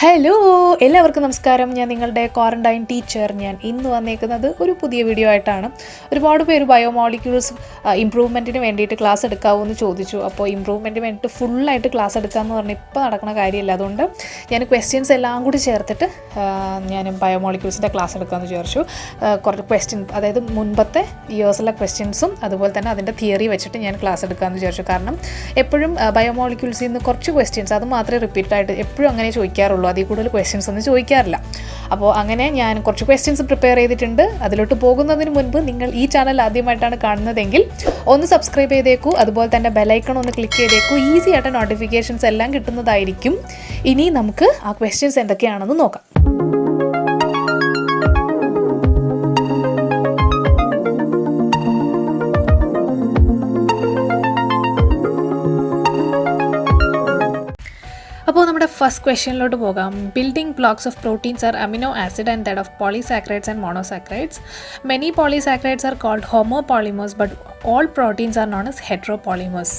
Hello, എല്ലാവർക്കും നമസ്കാരം. ഞാൻ നിങ്ങളുടെ ക്വാറന്റൈൻ ടീച്ചർ. ഞാൻ ഇന്ന് വന്നേക്കുന്നത് ഒരു പുതിയ വീഡിയോ ആയിട്ടാണ്. ഒരുപാട് പേര് ബയോമോളിക്യൂൾസ് ഇമ്പ്രൂവ്മെൻറ്റിന് വേണ്ടിയിട്ട് ക്ലാസ് എടുക്കാമോ എന്ന് ചോദിച്ചു. അപ്പോൾ ഇമ്പ്രൂവ്മെൻറ്റിന് വേണ്ടിയിട്ട് ഫുള്ളായിട്ട് ക്ലാസ് എടുക്കാമെന്ന് പറഞ്ഞാൽ ഇപ്പോൾ നടക്കുന്ന കാര്യമില്ല. അതുകൊണ്ട് ഞാൻ ക്വസ്റ്റ്യൻസ് എല്ലാം കൂടി ചേർത്തിട്ട് ഞാൻ ബയോമോളിക്യൂൾസിൻ്റെ ക്ലാസ് എടുക്കാമെന്ന് വിചാരിച്ചു. കുറച്ച് ക്വസ്റ്റ്യൻ, അതായത് മുൻപത്തെ ഇയേഴ്സിലെ ക്വസ്റ്റ്യൻസും അതുപോലെ തന്നെ അതിൻ്റെ തിയറി വെച്ചിട്ട് ഞാൻ ക്ലാസ് എടുക്കാമെന്ന് വിചാരിച്ചു. കാരണം എപ്പോഴും ബയോമോളിക്യൂൾസിൽ നിന്ന് കുറച്ച് ക്വസ്റ്റ്യൻസ് അത് മാത്രമേ റിപ്പീറ്റായിട്ട് എപ്പോഴും അങ്ങനെ ചോദിക്കാറുള്ളൂ. അതിൽ കൂടുതൽ ക്വസ്റ്റ്യൻസ് ഒന്നും ചോദിക്കാറില്ല. അപ്പോൾ അങ്ങനെ ഞാൻ കുറച്ച് ക്വസ്റ്റ്യൻസ് പ്രിപ്പയർ ചെയ്തിട്ടുണ്ട്. അതിലോട്ട് പോകുന്നതിന് മുൻപ് നിങ്ങൾ ഈ ചാനൽ ആദ്യമായിട്ടാണ് കാണുന്നതെങ്കിൽ ഒന്ന് സബ്സ്ക്രൈബ് ചെയ്തേക്കൂ. അതുപോലെ തന്നെ ബെലൈക്കൺ ഒന്ന് ക്ലിക്ക് ചെയ്തേക്കൂ. ഈസി ആയിട്ട് നോട്ടിഫിക്കേഷൻസ് എല്ലാം കിട്ടുന്നതായിരിക്കും. ഇനി നമുക്ക് ആ ക്വസ്റ്റ്യൻസ് എന്തൊക്കെയാണെന്ന് നോക്കാം. അപ്പോൾ നമ്മുടെ ഫസ്റ്റ് ക്വസ്റ്റ്യനിലോട്ട് പോകാം. Building blocks of proteins are amino acid and that of polysaccharides and monosaccharides. Many polysaccharides are called homopolymers, but all proteins are known as heteropolymers.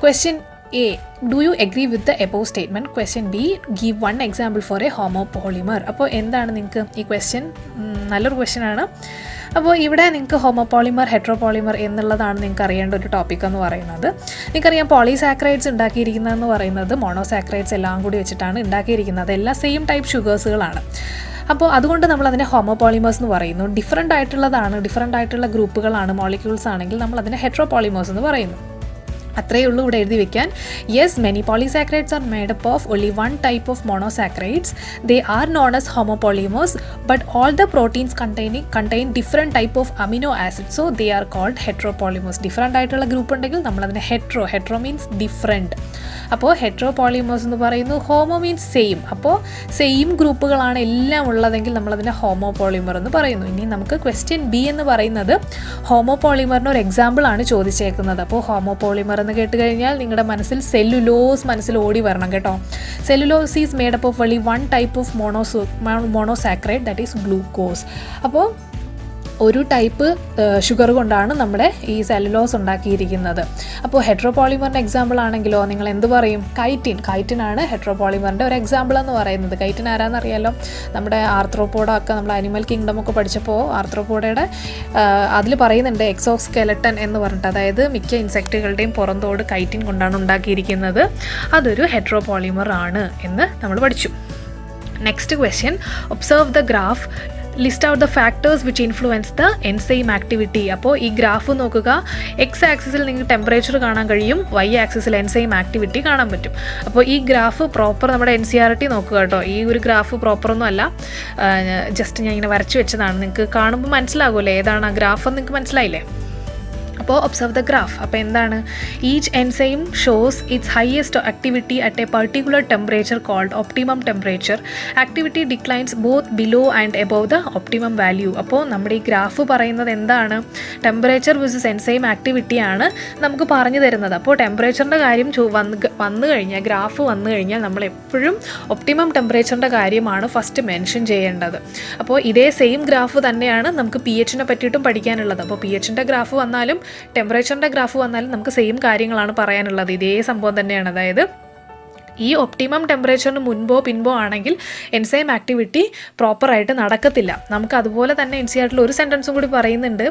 Question A. Do you agree with the above statement? Question B. Give one example for a homopolymer. അപ്പോൾ എന്താണ് നിങ്ങൾക്ക് ഈ question? നല്ലൊരു question ആണ്. അപ്പോൾ ഇവിടെ നിങ്ങൾക്ക് homopolymer, ഹെട്രോപോളിമർ എന്നുള്ളതാണ് നിങ്ങൾക്ക് അറിയേണ്ട ഒരു ടോപ്പിക് എന്ന് പറയുന്നത്. നിങ്ങൾക്കറിയാം, പോളിസാക്കറൈഡ്സ് ഉണ്ടാക്കിയിരിക്കുന്നതെന്ന് പറയുന്നത് മോണോസാക്കറൈഡ്സ് എല്ലാം കൂടി വെച്ചിട്ടാണ് ഉണ്ടാക്കിയിരിക്കുന്നത്. എല്ലാം സെയിം ടൈപ്പ് ഷുഗേഴ്സുകളാണ്. അപ്പോൾ അതുകൊണ്ട് നമ്മളതിനെ ഹോമോപോളിമേഴ്സ് എന്ന് പറയുന്നു. ഡിഫറൻ്റ് ആയിട്ടുള്ള ഗ്രൂപ്പുകളാണ് മോളിക്യൂൾസ് ആണെങ്കിൽ നമ്മളതിനെ ഹെട്രോപോളിമേഴ്സ് എന്ന് പറയുന്നു. അത്രയേ ഉള്ളൂ ഇവിടെ എഴുതി വെക്കാൻ. Yes, many polysaccharides R made up of only one type of monosaccharides. They are known as homopolymers, but all the proteins contain different type of amino acids, so they are called heteropolymers. Different ആയിട്ടുള്ള group ഉണ്ടെങ്കിൽ നമ്മളതിനെ hetero means different. അപ്പോൾ ഹെട്രോപോളിമേഴ്സ് എന്ന് പറയുന്നു. Homo means same. അപ്പോൾ same ഗ്രൂപ്പുകളാണ് എല്ലാം ഉള്ളതെങ്കിൽ നമ്മളതിനെ ഹോമോപോളിമർ എന്ന് പറയുന്നു. ഇനി നമുക്ക് ക്വസ്റ്റ്യൻ ബി എന്ന് പറയുന്നത് ഹോമോപോളിമറിന് ഒരു എക്സാമ്പിൾ ആണ് ചോദിച്ചേക്കുന്നത്. അപ്പോൾ ഹോമോപോളിമർ എന്ന് കേട്ട് കഴിഞ്ഞാൽ നിങ്ങളുടെ മനസ്സിൽ സെല്ലുലോസ് മനസ്സിൽ ഓടി വരണം കേട്ടോ. Cellulose is made up of only one type of monosaccharide, that is glucose. അപ്പോൾ ഒരു ടൈപ്പ് ഷുഗർ കൊണ്ടാണ് നമ്മുടെ ഈ സെല്ലുലോസ് ഉണ്ടാക്കിയിരിക്കുന്നത്. അപ്പോൾ ഹെട്രോപോളിമറിൻ്റെ എക്സാമ്പിൾ ആണെങ്കിലോ നിങ്ങൾ എന്ത് പറയും? കൈറ്റിനാണ് ഹെട്രോപോളിമറിൻ്റെ ഒരു എക്സാമ്പിൾ എന്ന് പറയുന്നത്. കൈറ്റിൻ ആരാന്നറിയാലോ? നമ്മുടെ ആർത്രോപോഡൊക്കെ നമ്മൾ അനിമൽ കിങ്ഡം ഒക്കെ പഠിച്ചപ്പോൾ ആർത്രോപോഡയുടെ അതിൽ പറയുന്നുണ്ട് എക്സോസ്കെലട്ടൻ എന്ന് പറഞ്ഞിട്ട്, അതായത് മിക്ക ഇൻസെക്റ്റുകളുടെയും പുറന്തോട് കൈറ്റിൻ കൊണ്ടാണ് ഉണ്ടാക്കിയിരിക്കുന്നത്. അതൊരു ഹെട്രോപോളിമർ ആണ് എന്ന് നമ്മൾ പഠിച്ചു. Next question. Observe the graph. List out the factors which influence the enzyme activity. അപ്പോൾ ഈ ഗ്രാഫ് നോക്കുക. എക്സ് ആക്സിസിൽ നിങ്ങൾക്ക് ടെമ്പറേച്ചർ കാണാൻ കഴിയും, വൈ ആക്സിസിൽ എൻസൈം ആക്ടിവിറ്റി കാണാൻ പറ്റും. അപ്പോൾ ഈ ഗ്രാഫ് പ്രോപ്പർ നമ്മുടെ NCERT നോക്കുക കേട്ടോ. ഈ ഒരു ഗ്രാഫ് പ്രോപ്പറൊന്നും അല്ല, ജസ്റ്റ് ഞാൻ ഇങ്ങനെ വരച്ച് വെച്ചതാണ്. നിങ്ങൾക്ക് കാണുമ്പോൾ മനസ്സിലാകുമല്ലോ ഏതാണ് ആ ഗ്രാഫ് എന്ന്. നിങ്ങൾക്ക് മനസ്സിലായില്ലേ? അപ്പോൾ ഒബ്സർവ് ദ ഗ്രാഫ്. അപ്പോൾ എന്താണ്? Each enzyme shows its highest activity at a particular temperature called optimum temperature. Activity declines both below and above the optimum value. അപ്പോൾ നമ്മുടെ ഈ ഗ്രാഫ് പറയുന്നത് എന്താണ്? ടെമ്പറേച്ചർ വേഴ്സസ് എൻസൈം ആക്ടിവിറ്റിയാണ് നമുക്ക് പറഞ്ഞു തരുന്നത്. അപ്പോൾ ടെമ്പറേച്ചറിൻ്റെ കാര്യം വന്നു കഴിഞ്ഞാൽ, ഗ്രാഫ് വന്നു കഴിഞ്ഞാൽ നമ്മൾ എപ്പോഴും ഒപ്റ്റിമം ടെമ്പറേച്ചറിൻ്റെ കാര്യമാണ് ഫസ്റ്റ് മെൻഷൻ ചെയ്യേണ്ടത്. അപ്പോൾ ഇതേ സെയിം ഗ്രാഫ് തന്നെയാണ് നമുക്ക് pHനെ പറ്റിയിട്ടും പഠിക്കാനുള്ളത്. അപ്പോൾ pHൻ്റെ ഗ്രാഫ് വന്നാലും ടെമ്പറേച്ചറിൻ്റെ ഗ്രാഫ് വന്നാലും നമുക്ക് സെയിം കാര്യങ്ങളാണ് പറയാനുള്ളത്. ഇതേ സംഭവം തന്നെയാണ്. അതായത് ഈ ഒപ്റ്റിമം ടെമ്പറേച്ചറിന് മുൻപോ പിൻപോ ആണെങ്കിൽ എൻസൈം ആക്ടിവിറ്റി പ്രോപ്പറായിട്ട് നടക്കത്തില്ല. നമുക്ക് അതുപോലെ തന്നെ NCERT ഒരു സെൻറ്റൻസും കൂടി പറയുന്നുണ്ട്.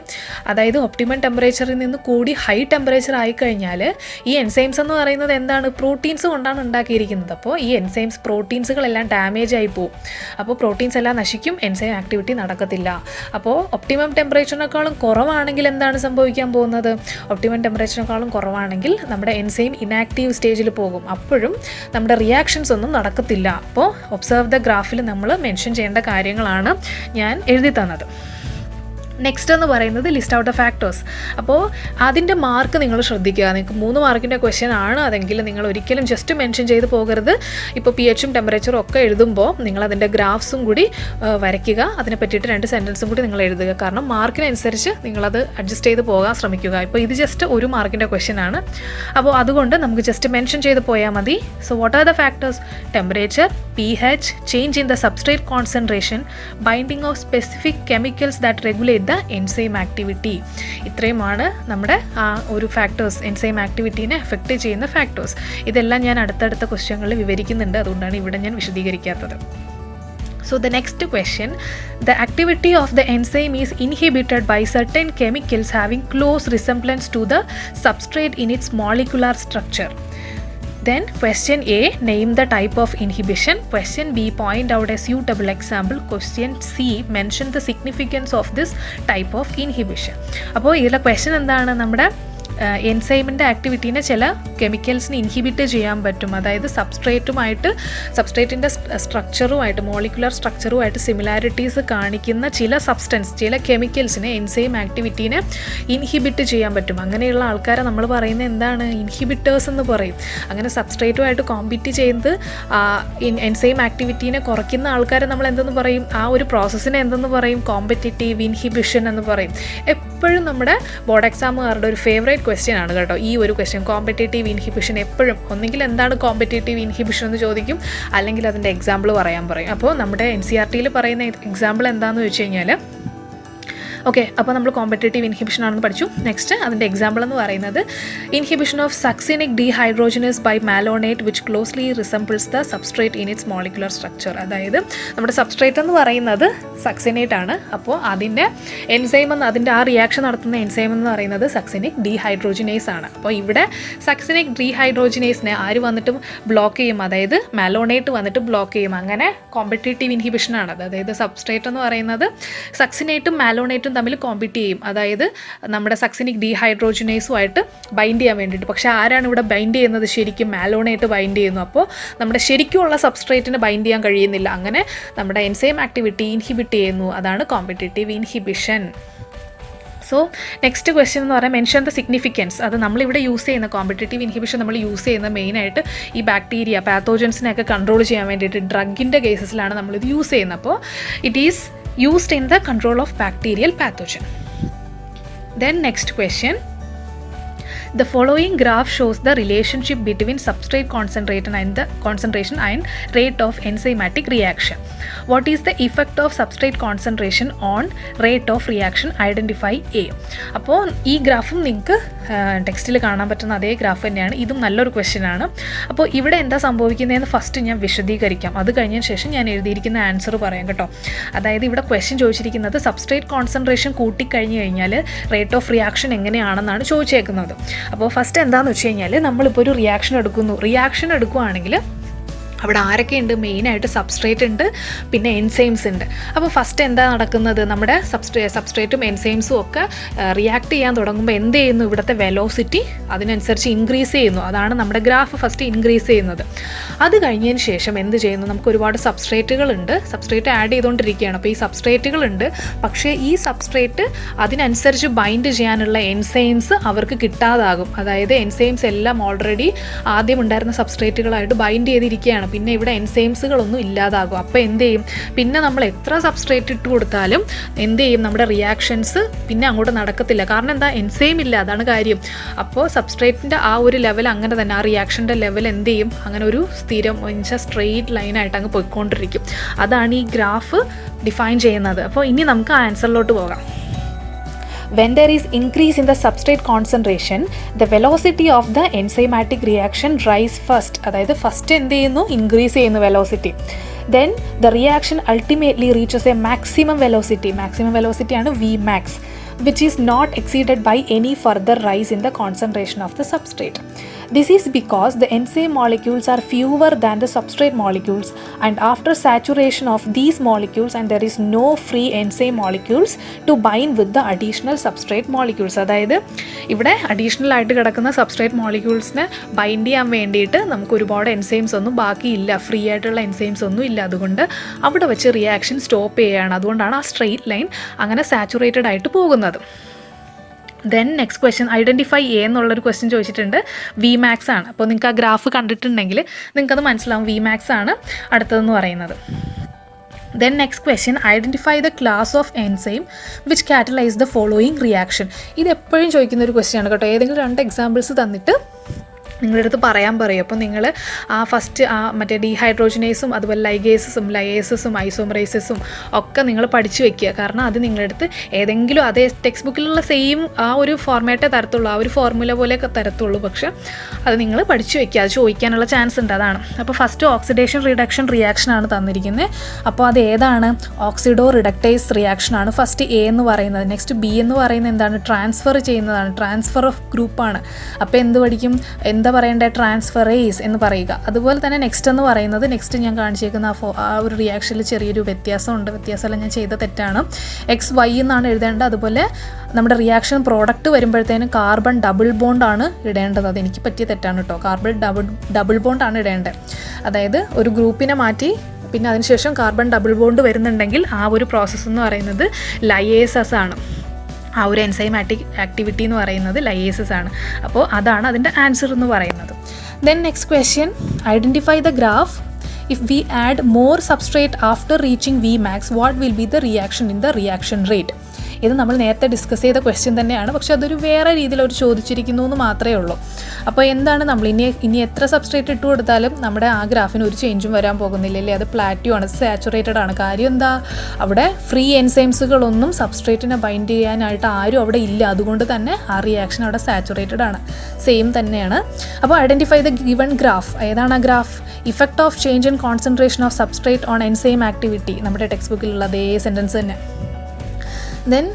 അതായത് ഒപ്റ്റിമം ടെമ്പറേച്ചറിൽ നിന്ന് കൂടി ഹൈ ടെമ്പറേച്ചർ ആയിക്കഴിഞ്ഞാൽ ഈ എൻസൈംസ് എന്ന് പറയുന്നത് എന്താണ്? പ്രോട്ടീൻസ് കൊണ്ടാണ് ഉണ്ടാക്കിയിരിക്കുന്നത്. അപ്പോൾ ഈ പ്രോട്ടീൻസുകളെല്ലാം ഡാമേജ് ആയി പോകും. അപ്പോൾ പ്രോട്ടീൻസ് എല്ലാം നശിക്കും, എൻസൈം ആക്ടിവിറ്റി നടക്കത്തില്ല. അപ്പോൾ ഒപ്റ്റിമം ടെമ്പറേച്ചറിനേക്കാളും കുറവാണെങ്കിൽ എന്താണ് സംഭവിക്കാൻ പോകുന്നത്? ഒപ്റ്റിമം ടെമ്പറേച്ചറിനേക്കാളും കുറവാണെങ്കിൽ നമ്മുടെ എൻസൈം ഇനാക്റ്റീവ് സ്റ്റേജിൽ പോകും. അപ്പോഴും നമ്മുടെ റിയാക്ഷൻസ് ഒന്നും നടക്കത്തില്ല. അപ്പോൾ ഒബ്സർവ് ദ ഗ്രാഫിൽ നമ്മൾ മെൻഷൻ ചെയ്യേണ്ട കാര്യങ്ങളാണ് ഞാൻ എഴുതി തന്നത്. നെക്സ്റ്റ് എന്ന് പറയുന്നത് ലിസ്റ്റ് ഔട്ട് ദ ഫാക്ടേഴ്സ്. അപ്പോൾ അതിൻ്റെ മാർക്ക് നിങ്ങൾ ശ്രദ്ധിക്കുക. നിങ്ങൾക്ക് 3 മാർക്കിൻ്റെ ക്വസ്റ്റ്യൻ ആണ് അതെങ്കിൽ നിങ്ങൾ ഒരിക്കലും ജസ്റ്റ് മെൻഷൻ ചെയ്ത് പോകരുത്. ഇപ്പോൾ pHും ടെമ്പറേച്ചറും ഒക്കെ എഴുതുമ്പോൾ നിങ്ങളതിൻ്റെ ഗ്രാഫ്സും കൂടി വരയ്ക്കുക. അതിനെ പറ്റിയിട്ട് 2 സെൻറ്റൻസും കൂടി നിങ്ങൾ എഴുതുക. കാരണം മാർക്കിനനുസരിച്ച് നിങ്ങളത് അഡ്ജസ്റ്റ് ചെയ്ത് പോകാൻ ശ്രമിക്കുക. ഇപ്പോൾ ഇത് ജസ്റ്റ് 1 മാർക്കിൻ്റെ ക്വസ്റ്റ്യൻ ആണ്. അപ്പോൾ അതുകൊണ്ട് നമുക്ക് ജസ്റ്റ് മെൻഷൻ ചെയ്ത് പോയാൽ മതി. So what are the factors? Temperature, pH, change in the substrate concentration, binding of specific chemicals that regulate the enzyme activity. ഇത്രയുമാണ് നമ്മുടെ ആ ഒരു ഫാക്ടേഴ്സ്, എൻസൈം ആക്ടിവിറ്റീനെ എഫക്റ്റ് ചെയ്യുന്ന ഫാക്ടേഴ്സ്. ഇതെല്ലാം ഞാൻ അടുത്തടുത്ത ക്വസ്റ്റ്യനുകളിൽ വിവരിക്കുന്നുണ്ട്, അതുകൊണ്ടാണ് ഇവിടെ ഞാൻ വിശദീകരിക്കാത്തത്. So the next question, the activity of the enzyme is inhibited by certain chemicals having close resemblance to the substrate in its molecular structure. Then question A, name the type of inhibition. Question B, point out a suitable example. Question C, mention the significance of this type of inhibition. അപ്പോൾ ഇതിലെ question എന്താണ്, നമ്മുടെ എൻസൈമിൻ്റെ ആക്ടിവിറ്റീനെ ചില കെമിക്കൽസിന് inhibit ചെയ്യാൻ പറ്റും. അതായത് സബ്സ്ട്രേറ്റിൻ്റെ സ്ട്രക്ചറുമായിട്ട്, molecular സ്ട്രക്ചറുമായിട്ട് similarities കാണിക്കുന്ന ചില സബ്സ്റ്റൻസ്, ചില കെമിക്കൽസിനെ എൻസൈം ആക്ടിവിറ്റീനെ ഇൻഹിബിറ്റ് ചെയ്യാൻ പറ്റും. അങ്ങനെയുള്ള ആൾക്കാരെ നമ്മൾ പറയുന്നത് എന്താണ്, ഇൻഹിബിറ്റേഴ്സ് എന്ന് പറയും. അങ്ങനെ സബ്സ്ട്രേറ്റുമായിട്ട് കോമ്പീറ്റ് ചെയ്ത് എൻസൈം ആക്ടിവിറ്റീനെ കുറയ്ക്കുന്ന ആൾക്കാരെ നമ്മൾ എന്തെന്ന് പറയും, ആ ഒരു പ്രോസസ്സിനെ എന്തെന്ന് പറയും, കോമ്പറ്റിറ്റീവ് ഇൻഹിബിഷൻ എന്ന് പറയും. എപ്പോഴും നമ്മുടെ ബോർഡ് എക്സാമുകാരുടെ ഒരു ഫേവറേറ്റ് ക്വസ്റ്റ്യൻ ആണ് കേട്ടോ ഈ ഒരു ക്വസ്റ്റ്യൻ. കോമ്പറ്റേറ്റീവ് ഇൻഹിബിഷൻ എപ്പോഴും ഒന്നെങ്കിൽ എന്താണ് കോമ്പറ്റേറ്റീവ് ഇൻഹിബിഷൻ എന്ന് ചോദിക്കും, അല്ലെങ്കിൽ അതിൻ്റെ എക്സാമ്പിൾ പറയാൻ പറയും. അപ്പോൾ നമ്മുടെ NCERT പറയുന്ന എക്സാമ്പിൾ എന്താണെന്ന് വെച്ച് കഴിഞ്ഞാൽ, ഓക്കെ, അപ്പോൾ നമ്മൾ കോമ്പറ്റേറ്റീവ് ഇൻഹിബിഷൻ ആണെന്ന് പഠിച്ചു. നെക്സ്റ്റ് അതിൻ്റെ എക്സാമ്പിൾ എന്ന് പറയുന്നത് inhibition of succinic dehydrogenase by malonate which closely resembles the substrate in its molecular structure. അതായത് നമ്മുടെ സബ്സ്ട്രേറ്റ് എന്ന് പറയുന്നത് സക്സിനേറ്റ് ആണ്. അപ്പോൾ അതിൻ്റെ അതിൻ്റെ ആ റിയാക്ഷൻ നടത്തുന്ന എൻസൈം എന്ന് പറയുന്നത് സക്സിനിക് ഡീഹൈഡ്രോജനേസ് ആണ്. അപ്പോൾ ഇവിടെ സക്സിനിക് ഡീഹൈഡ്രോജനേസിനെ ആര് വന്നിട്ട് ബ്ലോക്ക് ചെയ്യും, അതായത് മാലോണേറ്റ് വന്നിട്ട് ബ്ലോക്ക് ചെയ്യും. അങ്ങനെ കോമ്പറ്റേറ്റീവ് ഇൻഹിബിഷൻ ആണ്. അതായത് സബ്സ്ട്രേറ്റ് എന്ന് പറയുന്നത് സക്സിനേറ്റും മാലോണേറ്റും തമ്മിൽ കോമ്പീറ്റ് ചെയ്യും, അതായത് നമ്മുടെ സക്സിനിക് ഡീഹൈഡ്രോജനേസുമായിട്ട് ബൈൻഡ് ചെയ്യാൻ വേണ്ടിയിട്ട്. പക്ഷേ ആരാണ് ഇവിടെ ബൈൻഡ് ചെയ്യുന്നത്, ശരിക്കും മാലോണേറ്റ് ബൈൻഡ് ചെയ്യുന്നു. അപ്പോൾ നമ്മുടെ ശരിക്കുമുള്ള സബ്സ്ട്രേറ്റിന് ബൈൻഡ് ചെയ്യാൻ കഴിയുന്നില്ല. അങ്ങനെ നമ്മുടെ എൻസൈം ആക്ടിവിറ്റി ഇൻഹിബിറ്റ് ചെയ്യുന്നു. അതാണ് competitive inhibition. So next question എന്ന് പറയാൻ മെൻഷൻ ദ സിഗ്നിഫിക്കൻസ്. അത് നമ്മളിവിടെ യൂസ് ചെയ്യുന്ന കോമ്പറ്റേറ്റീവ് ഇൻഹിബിഷൻ നമ്മൾ യൂസ് ചെയ്യുന്ന മെയിനായിട്ട് ഈ ബാക്ടീരിയ, പാത്തോജൻസിനെയൊക്കെ കൺട്രോൾ ചെയ്യാൻ വേണ്ടിയിട്ട് ഡ്രഗിൻ്റെ കേസസിലാണ് നമ്മളിത് യൂസ് ചെയ്യുന്നത്. അപ്പോൾ it is used in the control of bacterial pathogen. Then next question, the following graph shows the relationship between substrate concentration and rate of enzymatic reaction. What is the effect of substrate concentration on rate of reaction? Identify A. അപ്പോൾ ഈ ഗ്രാഫും നിങ്ങൾക്ക് ടെക്സ്റ്റിൽ കാണാൻ പറ്റുന്ന അതേ graph തന്നെയാണ്. ഇതും നല്ലൊരു ക്വസ്റ്റ്യൻ ആണ്. അപ്പോൾ ഇവിടെ എന്താ സംഭവിക്കുന്നതെന്ന് ഫസ്റ്റ് ഞാൻ വിശദീകരിക്കാം. അത് കഴിഞ്ഞതിന് ശേഷം ഞാൻ എഴുതിയിരിക്കുന്ന ആൻസർ പറയാം കേട്ടോ. അതായത് ഇവിടെ ക്വസ്റ്റ്യൻ ചോദിച്ചിരിക്കുന്നത് സബ്സ്ട്രേറ്റ് കോൺസെൻട്രേഷൻ കൂട്ടിക്കഴിഞ്ഞ് കഴിഞ്ഞാൽ റേറ്റ് ഓഫ് റിയാക്ഷൻ എങ്ങനെയാണെന്നാണ് ചോദിച്ചേക്കുന്നത്. അപ്പോൾ ഫസ്റ്റ് എന്താണെന്ന് വെച്ച് കഴിഞ്ഞാൽ നമ്മളിപ്പോൾ ഒരു റിയാക്ഷൻ എടുക്കുകയാണെങ്കിൽ അവിടെ ആരൊക്കെയുണ്ട്, മെയിനായിട്ട് സബ്സ്ട്രേറ്റ് ഉണ്ട്, പിന്നെ എൻസൈംസ് ഉണ്ട്. അപ്പോൾ ഫസ്റ്റ് എന്താ നടക്കുന്നത്, നമ്മുടെ സബ്സ്ട്രേറ്റും എൻസൈംസും ഒക്കെ റിയാക്ട് ചെയ്യാൻ തുടങ്ങുമ്പോൾ എന്ത് ചെയ്യുന്നു, ഇവിടുത്തെ വെലോസിറ്റി അതിനനുസരിച്ച് ഇൻക്രീസ് ചെയ്യുന്നു. അതാണ് നമ്മുടെ ഗ്രാഫ് ഫസ്റ്റ് ഇൻക്രീസ് ചെയ്യുന്നത്. അത് കഴിഞ്ഞതിന് ശേഷം എന്ത് ചെയ്യുന്നു, നമുക്ക് ഒരുപാട് സബ്സ്ട്രേറ്റ് ആഡ് ചെയ്തുകൊണ്ടിരിക്കുകയാണ്. അപ്പോൾ ഈ സബ്സ്ട്രേറ്റുകളുണ്ട്, പക്ഷേ ഈ സബ്സ്ട്രേറ്റ് അതിനനുസരിച്ച് ബൈൻഡ് ചെയ്യാനുള്ള എൻസൈംസ് അവർക്ക് കിട്ടാതാകും. അതായത് എൻസൈംസ് എല്ലാം ഓൾറെഡി ആദ്യം ഉണ്ടായിരുന്ന സബ്സ്ട്രേറ്റുകളായിട്ട് ബൈൻഡ് ചെയ്തിരിക്കുകയാണ്. പിന്നെ ഇവിടെ എൻസൈംസുകളൊന്നും ഇല്ലാതാകും. അപ്പോൾ എന്ത് ചെയ്യും, പിന്നെ നമ്മൾ എത്ര സബ്സ്ട്രേറ്റ് ഇട്ട് കൊടുത്താലും എന്ത് ചെയ്യും, നമ്മുടെ റിയാക്ഷൻസ് പിന്നെ അങ്ങോട്ട് നടക്കത്തില്ല. കാരണം എന്താ, എൻസൈം ഇല്ല, അതാണ് കാര്യം. അപ്പോൾ സബ്സ്ട്രേറ്റിൻ്റെ ആ ഒരു ലെവൽ അങ്ങനെ തന്നെ, ആ റിയാക്ഷൻ്റെ ലെവൽ എന്ത് ചെയ്യും, അങ്ങനെ ഒരു സ്ഥിരം സ്ട്രെയിറ്റ് ലൈനായിട്ട് അങ്ങ് പോയിക്കൊണ്ടിരിക്കും. അതാണ് ഈ ഗ്രാഫ് ഡിഫൈൻ ചെയ്യുന്നത്. അപ്പോൾ ഇനി നമുക്ക് ആൻസറിലോട്ട് പോകാം. When there is increase in the substrate concentration, the velocity of the enzymatic reaction rise first. അതായത് ഫസ്റ്റ് എന്ത് ചെയ്യുന്നു, ഇൻക്രീസ് ചെയ്യുന്നു velocity. Then the reaction ultimately reaches a maximum velocity. Maximum velocity ആണ് Vmax, which is not exceeded by any further rise in the concentration of the substrate. This is because the enzyme molecules are fewer than the substrate molecules, and after saturation of these molecules and there is no free enzyme molecules to bind with the additional substrate molecules. അതായത് ഇവിടെ additional ആയിട്ട് കിടക്കുന്ന substrate മോളിക്യൂൾസിനെ bind ചെയ്യാൻ വേണ്ടിയിട്ട് നമുക്ക് ഒരുപാട് enzymes ഒന്നും ബാക്കിയില്ല, ഫ്രീ ആയിട്ടുള്ള എൻസൈംസ് ഒന്നും ഇല്ല. അതുകൊണ്ട് അവിടെ വെച്ച് റിയാക്ഷൻ സ്റ്റോപ്പ് ചെയ്യുകയാണ്. അതുകൊണ്ടാണ് ആ സ്ട്രെയിറ്റ് ലൈൻ അങ്ങനെ സാച്ചുറേറ്റഡ് ആയിട്ട് പോകുന്നത്. Then next question, identify A എന്നുള്ളൊരു ക്വസ്റ്റ്യൻ ചോദിച്ചിട്ടുണ്ട്. Vmax ആണ്. അപ്പോൾ നിങ്ങൾക്ക് ആ ഗ്രാഫ് കണ്ടിട്ടുണ്ടെങ്കിൽ നിങ്ങൾക്കത് മനസ്സിലാവും, Vmax ആണ് അടുത്തതെന്ന് പറയുന്നത്. Then next question, identify the class of enzyme which catalyze the following reaction. ഇത് എപ്പോഴും ചോദിക്കുന്ന ഒരു ക്വസ്റ്റ്യൻ ആണ് കേട്ടോ. ഏതെങ്കിലും 2 എക്സാമ്പിൾസ് തന്നിട്ട് നിങ്ങളുടെ അടുത്ത് പറയാൻ പറയും. അപ്പോൾ നിങ്ങൾ ആ ഫസ്റ്റ് മറ്റേ ഡീഹൈഡ്രോജനേസും അതുപോലെ ലൈഗേസസും ലയേസസും ഐസോമറൈസസും ഒക്കെ നിങ്ങൾ പഠിച്ചു വെക്കുക. കാരണം അത് നിങ്ങളുടെ അടുത്ത് ഏതെങ്കിലും അതേ ടെക്സ്റ്റ് ബുക്കിലുള്ള സെയിം ആ ഒരു ഫോർമാറ്റേ തരത്തുള്ളൂ, ആ ഒരു ഫോർമുല പോലെയൊക്കെ തരത്തുള്ളൂ. പക്ഷേ അത് നിങ്ങൾ പഠിച്ചു വെക്കുക, അത് ചോദിക്കാനുള്ള ചാൻസ് ഉണ്ട്. അതാണ്. അപ്പോൾ ഫസ്റ്റ് ഓക്സിഡേഷൻ റിഡക്ഷൻ റിയാക്ഷനാണ് തന്നിരിക്കുന്നത്. അപ്പോൾ അത് ഏതാണ്? ഓക്സിഡോ റിഡക്റ്റേസ് റിയാക്ഷനാണ് ഫസ്റ്റ് എ എന്ന് പറയുന്നത്. നെക്സ്റ്റ് ബി എന്ന് പറയുന്നത് എന്താണ്? ട്രാൻസ്ഫർ ചെയ്യുന്നതാണ്, ട്രാൻസ്ഫർ ഓഫ് ഗ്രൂപ്പാണ്. അപ്പോൾ എന്ത് പഠിക്കും? എന്താ പറയേണ്ടത്? ട്രാൻസ്ഫറേസ് എന്ന് പറയുക. അതുപോലെ തന്നെ നെക്സ്റ്റ് എന്ന് പറയുന്നത്, നെക്സ്റ്റ് ഞാൻ കാണിച്ചേക്കുന്ന ആ ഒരു റിയാക്ഷനിൽ ചെറിയൊരു വ്യത്യാസമുണ്ട്. വ്യത്യാസമല്ല, ഞാൻ ചെയ്ത തെറ്റാണ്. XY എന്നാണ് എഴുതേണ്ടത്. അതുപോലെ നമ്മുടെ റിയാക്ഷൻ പ്രോഡക്റ്റ് വരുമ്പോഴത്തേനും കാർബൺ ഡബിൾ ബോണ്ടാണ് ഇടേണ്ടത്. അതെനിക്ക് പറ്റിയ തെറ്റാണ് കേട്ടോ. കാർബൺ ഡബിൾ ബോണ്ടാണ് ഇടേണ്ടത്. അതായത് ഒരു ഗ്രൂപ്പിനെ മാറ്റി പിന്നെ അതിനുശേഷം കാർബൺ ഡബിൾ ബോണ്ട് വരുന്നുണ്ടെങ്കിൽ ആ ഒരു പ്രോസസ്സ് എന്ന് പറയുന്നത് ലയേസസ് ആണ്. ആ ഒരു എൻസൈമാറ്റിക് ആക്ടിവിറ്റി എന്ന് പറയുന്നത് ലയേസസ് ആണ്. അപ്പോൾ അതാണ് അതിൻ്റെ ആൻസർ എന്ന് പറയുന്നത്. Then next question, identify the graph. If we add more substrate after reaching Vmax, what will be the reaction in the reaction rate? ഇത് നമ്മൾ നേരത്തെ ഡിസ്കസ് ചെയ്ത ക്വസ്റ്റ്യൻ തന്നെയാണ്, പക്ഷേ അതൊരു വേറെ രീതിയിൽ അവർ ചോദിച്ചിരിക്കുന്നു എന്ന് മാത്രമേ ഉള്ളൂ. അപ്പോൾ എന്താണ്, നമ്മൾ ഇനി എത്ര സബ്സ്ട്രേറ്റ് ഇട്ട് കൊടുത്താലും നമ്മുടെ ആ ഗ്രാഫിന് ഒരു ചേഞ്ചും വരാൻ പോകുന്നില്ലല്ലേ? അത് പ്ലാറ്റ്യൂ ആണ്, സാച്ചുറേറ്റഡ് ആണ്. കാര്യം എന്താ? അവിടെ ഫ്രീ എൻസൈംസുകളൊന്നും സബ്സ്ട്രേറ്റിനെ ബൈൻഡ് ചെയ്യാനായിട്ട് ആരും അവിടെ ഇല്ല. അതുകൊണ്ട് തന്നെ ആ റിയാക്ഷൻ അവിടെ സാച്ചുറേറ്റഡ് ആണ്, സെയിം തന്നെയാണ്. അപ്പോൾ ഐഡൻറ്റിഫൈ ദ ഗിവൺ ഗ്രാഫ്. ഏതാണ് ആ graph? Effect of change in concentration of substrate on enzyme activity. നമ്മുടെ ടെക്സ്റ്റ് ബുക്കിലുള്ള അതേ സെൻറ്റൻസ് തന്നെ. Then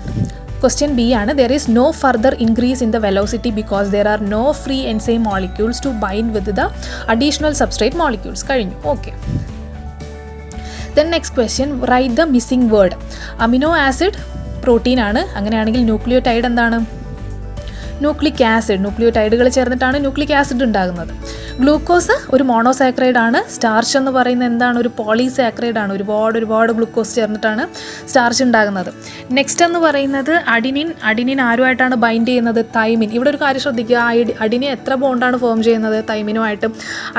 question B ആണ്, there is no further increase in the velocity because there are no free enzyme molecules to bind with the additional substrate molecules. കഴിഞ്ഞു. Okay. Then next question, write the missing word. Amino acid protein ആണ്. അങ്ങനെയാണെങ്കിൽ nucleotide എന്താണ്? Nucleic acid. ന്യൂക്ലിയോടൈഡുകൾ ചേർന്നിട്ടാണ് nucleic acid ഉണ്ടാകുന്നത്. Glucose ഒരു monosaccharide ആണ്. Starch എന്ന് പറയുന്നത് എന്താണ്? ഒരു പോളിസാക്രൈഡ് ആണ്. ഒരുപാട് ഗ്ലൂക്കോസ് ചേർന്നിട്ടാണ് സ്റ്റാർച്ച് ഉണ്ടാകുന്നത്. നെക്സ്റ്റ് എന്ന് പറയുന്നത് അഡിനിൻ ആരുമായിട്ടാണ് ബൈൻഡ് ചെയ്യുന്നത്? തൈമിൻ. ഇവിടെ ഒരു കാര്യം ശ്രദ്ധിക്കുക, അഡിനിൻ എത്ര ബോണ്ടാണ് ഫോം ചെയ്യുന്നത്? തൈമിനുമായിട്ട്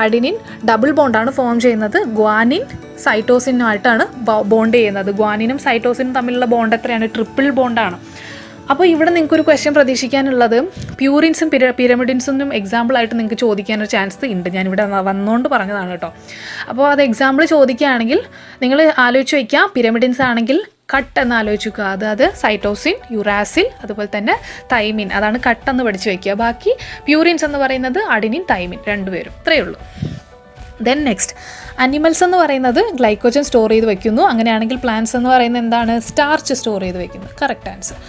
അഡിനിൻ ഡബിൾ ബോണ്ടാണ് ഫോം ചെയ്യുന്നത്. ഗ്വാനിൻ സൈറ്റോസിനുമായിട്ടാണ് ബോണ്ട് ചെയ്യുന്നത്. ഗ്വാനിനും സൈറ്റോസിനും തമ്മിലുള്ള ബോണ്ട് എത്രയാണ്? ട്രിപ്പിൾ ബോണ്ടാണ്. അപ്പോൾ ഇവിടെ നിങ്ങൾക്കൊരു ക്വസ്റ്റ്യൻ പ്രതീക്ഷിക്കാനുള്ളത്, പ്യൂറിൻസും പിരമിഡിൻസും എക്സാമ്പിളായിട്ട് നിങ്ങൾക്ക് ചോദിക്കാനൊരു ചാൻസ് ഉണ്ട്. ഞാനിവിടെ വന്നുകൊണ്ട് പറഞ്ഞതാണ് കേട്ടോ. അപ്പോൾ അത് എക്സാമ്പിൾ ചോദിക്കുകയാണെങ്കിൽ നിങ്ങൾ ആലോചിച്ച് വയ്ക്കുക. പിരമിഡിൻസ് ആണെങ്കിൽ കട്ട് എന്ന് ആലോചിച്ച് വയ്ക്കുക. അതായത് സൈറ്റോസിൻ, യുറാസിൽ, അതുപോലെ തന്നെ തൈമിൻ, അതാണ് കട്ടെന്ന് പഠിച്ച് വയ്ക്കുക. ബാക്കി പ്യൂറിൻസ് എന്ന് പറയുന്നത് അഡിനിൻ, തൈമിൻ രണ്ടുപേരും. ഇത്രയേ ഉള്ളൂ. ദെൻ നെക്സ്റ്റ്, അനിമൽസ് എന്ന് പറയുന്നത് ഗ്ലൈക്കോജൻ സ്റ്റോർ ചെയ്ത് വെക്കുന്നു. അങ്ങനെയാണെങ്കിൽ പ്ലാന്റ്സ് എന്ന് പറയുന്നത് എന്താണ്? സ്റ്റാർച്ച് സ്റ്റോർ ചെയ്ത് വെക്കുന്നു. Correct answer.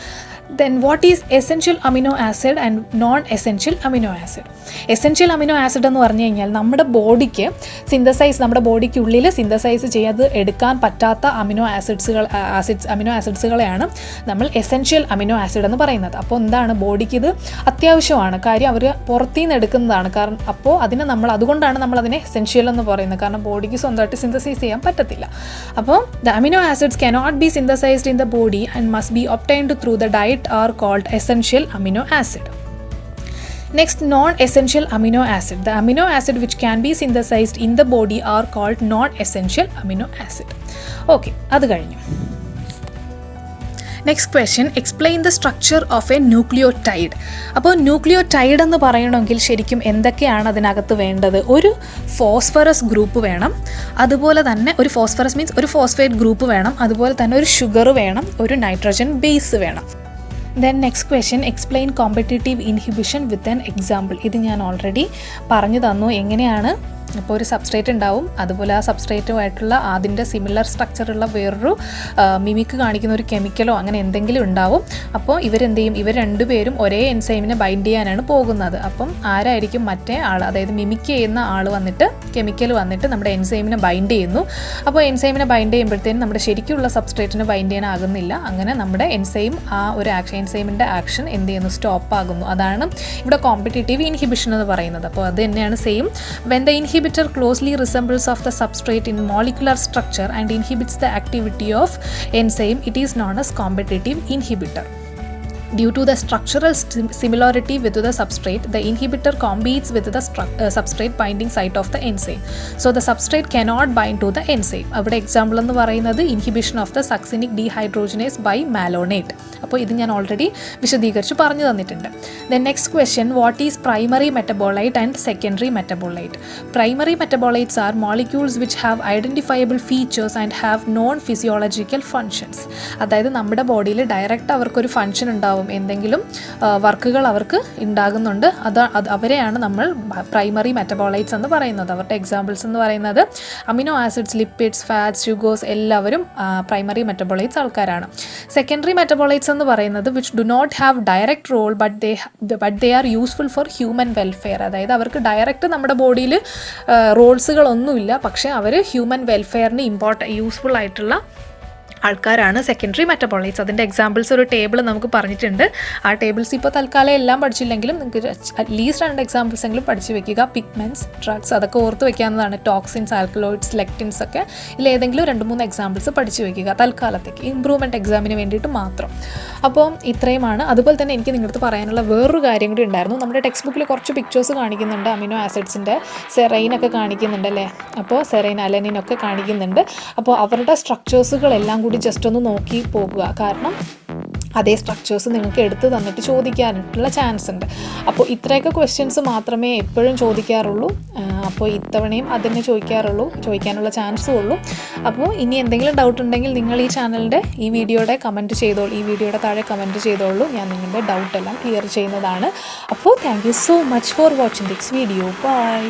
Then what is essential amino acid and non-essential amino acid? Essential amino acid എന്ന് പറഞ്ഞു കഴിഞ്ഞാൽ നമ്മുടെ ബോഡിക്ക് നമ്മുടെ ബോഡിക്കുള്ളിൽ സിന്തസൈസ് ചെയ്ത് എടുക്കാൻ പറ്റാത്ത അമിനോ ആസിഡ്സുകളെയാണ് നമ്മൾ എസെൻഷ്യൽ അമിനോ ആസിഡ് എന്ന് പറയുന്നത്. അപ്പോൾ എന്താണ്? ബോഡിക്ക് ഇത് അത്യാവശ്യമാണ്. കാര്യം അവർ പുറത്തുനിന്ന് എടുക്കുന്നതാണ്. കാരണം അപ്പോൾ അതുകൊണ്ടാണ് നമ്മൾ അതിനെ എസെൻഷ്യൽ എന്ന് പറയുന്നത്. കാരണം ബോഡിക്ക് സ്വന്തമായിട്ട് സിന്തസൈസ് ചെയ്യാൻ പറ്റത്തില്ല. അപ്പോൾ the amino acids cannot be synthesized in the body and must be obtained through the diet are called essential amino acid. Next, non-essential amino acid. The amino acid which can be synthesized in the body are called non-essential amino acid. Okay, അത് കഴിഞ്ഞു. Next question, explain the structure of A nucleotide. അപ്പോൾ nucleotide എന്ന് പറയണമെങ്കിൽ ശരിക്കും എന്തൊക്കെയാണ് അതിനകത്ത് വേണ്ടത്? ഒരു ഫോസ്ഫറസ് ഗ്രൂപ്പ് വേണം. അതുപോലെ തന്നെ ഒരു ഫോസ്ഫറസ് മീൻസ് ഒരു ഫോസ്ഫേറ്റ് ഗ്രൂപ്പ് വേണം. അതുപോലെ തന്നെ ഒരു ഷുഗർ വേണം. ഒരു നൈട്രജൻ ബേസ് വേണം. Then next question, explain competitive inhibition with an example. ഇത് ഞാൻ ഓൾറെഡി പറഞ്ഞു തന്നു എങ്ങനെയാണ്. അപ്പോൾ ഒരു സബ്സ്ട്രേറ്റ് ഉണ്ടാവും. അതുപോലെ ആ സബ്സ്ട്രേറ്റുമായിട്ടുള്ള അതിൻ്റെ സിമിലർ സ്ട്രക്ചറുള്ള വേറൊരു മിമിക്ക് കാണിക്കുന്ന ഒരു കെമിക്കലോ അങ്ങനെ എന്തെങ്കിലും ഉണ്ടാവും. അപ്പോൾ ഇവരെന്ത് ചെയ്യും? ഇവർ രണ്ടുപേരും ഒരേ എൻസൈമിനെ ബൈൻഡ് ചെയ്യാനാണ് പോകുന്നത്. അപ്പം ആരായിരിക്കും മറ്റേ ആൾ? അതായത് മിമിക്ക് ചെയ്യുന്ന ആൾ വന്നിട്ട് കെമിക്കൽ വന്നിട്ട് നമ്മുടെ എൻസൈമിനെ ബൈൻഡ് ചെയ്യുന്നു. അപ്പോൾ എൻസൈമിനെ ബൈൻഡ് ചെയ്യുമ്പോഴത്തേനും നമ്മുടെ ശരിക്കുള്ള സബ്സ്ട്രേറ്റിനെ ബൈൻഡ് ചെയ്യാനാകുന്നില്ല. അങ്ങനെ നമ്മുടെ ആ ഒരു എൻസൈമിൻ്റെ ആക്ഷൻ എന്ത് ചെയ്യുന്നു? സ്റ്റോപ്പ് ആകുന്നു. അതാണ് ഇവിടെ കോമ്പറ്റേറ്റീവ് ഇൻഹിബിഷൻ എന്ന് പറയുന്നത്. അപ്പോൾ അത് തന്നെയാണ് same. When the inhibitor closely resembles of the substrate in molecular structure and inhibits the activity of enzyme, it is known as competitive inhibitor. Due to the structural similarity with the substrate, the inhibitor competes with the substrate binding site of the enzyme. So the substrate cannot bind to the enzyme. അവിടെ example എന്ന് പറയുന്നത് inhibition of the succinic dehydrogenase by malonate. അപ്പോൾ ഇത് ഞാൻ already വിശദീകരിച്ച് പറഞ്ഞു തന്നിട്ടുണ്ട്. Then next question, what is primary metabolite and secondary metabolite? Primary metabolites are molecules which have identifiable features and have non physiological functions. അതായത് നമ്മുടെ ബോഡിയിൽ direct അവർക്കൊരു ഫങ്ഷൻ ഉണ്ടാവും, എന്തെങ്കിലും വർക്കുകൾ അവർക്ക് ഉണ്ടാകുന്നുണ്ട്. അവരെയാണ് നമ്മൾ പ്രൈമറി മെറ്റബോളൈറ്റ്സ് എന്ന് പറയുന്നത്. അവരുടെ എക്സാമ്പിൾസ് എന്ന് പറയുന്നത് amino acids, lipids, fats, sugars എല്ലാവരും പ്രൈമറി മെറ്റബോളൈറ്റ്സ് ആൾക്കാരാണ്. സെക്കൻഡറി മെറ്റബോളൈറ്റ്സ് എന്ന് പറയുന്നത് which do not have direct role but they are useful for human welfare. അതായത് അവർക്ക് ഡയറക്റ്റ് നമ്മുടെ ബോഡിയിൽ റോൾസുകളൊന്നുമില്ല, പക്ഷേ അവർ ഹ്യൂമൻ വെൽഫെയറിന് യൂസ്ഫുൾ ആയിട്ടുള്ള ആൾക്കാരാണ് സെക്കൻഡറി മെറ്റബോളൈറ്റ്സ്. അതിൻ്റെ എക്സാമ്പിൾസ് ഒരു ടേബിൾ നമുക്ക് പറഞ്ഞിട്ടുണ്ട്. ആ ടേബിൾസ് ഇപ്പോൾ തൽക്കാലം എല്ലാം പഠിച്ചില്ലെങ്കിലും നിങ്ങൾക്ക് അറ്റ്ലീസ്റ്റ് 2 എക്സാമ്പിൾസ് എങ്കിലും പഠിച്ച് വെക്കുക. പിഗ്മെൻറ്റ്സ്, ഡ്രഗ്സ്, അതൊക്കെ ഓർത്ത് വെക്കാവുന്നതാണ്. ടോക്സിൻസ്, ആൽക്കലോയിഡ്സ്, ലെക്റ്റിൻസ് ഒക്കെ ഇതിലേതെങ്കിലും 2-3 എക്സാമ്പിൾസ് പഠിച്ച് വെക്കുക തൽക്കാലത്തേക്ക്, ഇമ്പ്രൂവ്മെൻറ്റ് എക്സാമിന് വേണ്ടിയിട്ട് മാത്രം. അപ്പോൾ ഇത്രയുമാണ്. അതുപോലെ തന്നെ എനിക്ക് നിങ്ങളടുത്ത് പറയാനുള്ള വേറൊരു കാര്യം കൂടി ഉണ്ടായിരുന്നു. നമ്മുടെ ടെക്സ്റ്റ് ബുക്കിൽ കുറച്ച് പിക്ചേഴ്സ് കാണിക്കുന്നുണ്ട്, അമിനോ ആസിഡ്സിൻ്റെ സെറൈനൊക്കെ കാണിക്കുന്നുണ്ട് അല്ലേ. അപ്പോൾ സെറൈൻ, അലനിനൊക്കെ കാണിക്കുന്നുണ്ട്. അപ്പോൾ അവരുടെ സ്ട്രക്ചേഴ്സുകളെല്ലാം കൂടി ജസ്റ്റ് ഒന്ന് നോക്കി പോകുക. കാരണം അതേ സ്ട്രക്ചേഴ്സ് നിങ്ങൾക്ക് എടുത്ത് തന്നിട്ട് ചോദിക്കാനായിട്ടുള്ള ചാൻസ് ഉണ്ട്. അപ്പോൾ ഇത്രയൊക്കെ ക്വസ്റ്റ്യൻസ് മാത്രമേ എപ്പോഴും ചോദിക്കാറുള്ളൂ. അപ്പോൾ ഇത്തവണയും അതിനെ ചോദിക്കാനുള്ള ചാൻസും ഉള്ളൂ. അപ്പോൾ ഇനി എന്തെങ്കിലും ഡൗട്ട് ഉണ്ടെങ്കിൽ നിങ്ങൾ ഈ ചാനലിൻ്റെ ഈ വീഡിയോയുടെ താഴെ കമൻറ്റ് ചെയ്തോളൂ. ഞാൻ നിങ്ങളുടെ ഡൗട്ടെല്ലാം ക്ലിയർ ചെയ്യുന്നതാണ്. അപ്പോൾ thank you so much for watching this video. By.